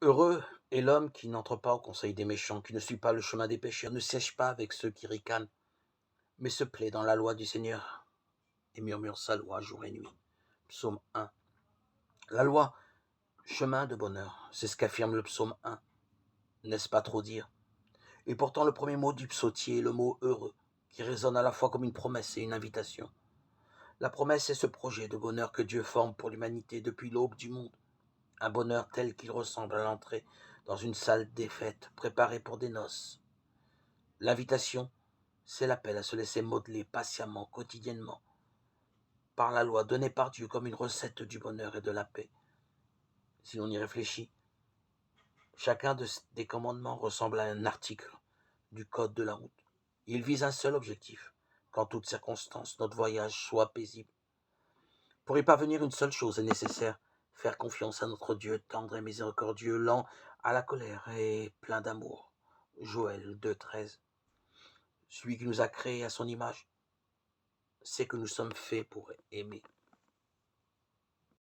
Heureux est l'homme qui n'entre pas au conseil des méchants, qui ne suit pas le chemin des pécheurs, ne siège pas avec ceux qui ricanent, mais se plaît dans la loi du Seigneur et murmure sa loi jour et nuit. Psaume 1. La loi, chemin de bonheur, c'est ce qu'affirme le psaume 1. N'est-ce pas trop dire? Et pourtant le premier mot du psautier est le mot heureux, qui résonne à la fois comme une promesse et une invitation. La promesse est ce projet de bonheur que Dieu forme pour l'humanité depuis l'aube du monde. Un bonheur tel qu'il ressemble à l'entrée dans une salle des fêtes préparée pour des noces. L'invitation, c'est l'appel à se laisser modeler patiemment, quotidiennement, par la loi donnée par Dieu comme une recette du bonheur et de la paix. Si l'on y réfléchit, chacun des commandements ressemble à un article du code de la route. Il vise un seul objectif, qu'en toutes circonstances, notre voyage soit paisible. Pour y parvenir, une seule chose est nécessaire, faire confiance à notre Dieu tendre et miséricordieux, lent à la colère et plein d'amour. Joël 2,13. Celui qui nous a créés à son image, c'est que nous sommes faits pour aimer.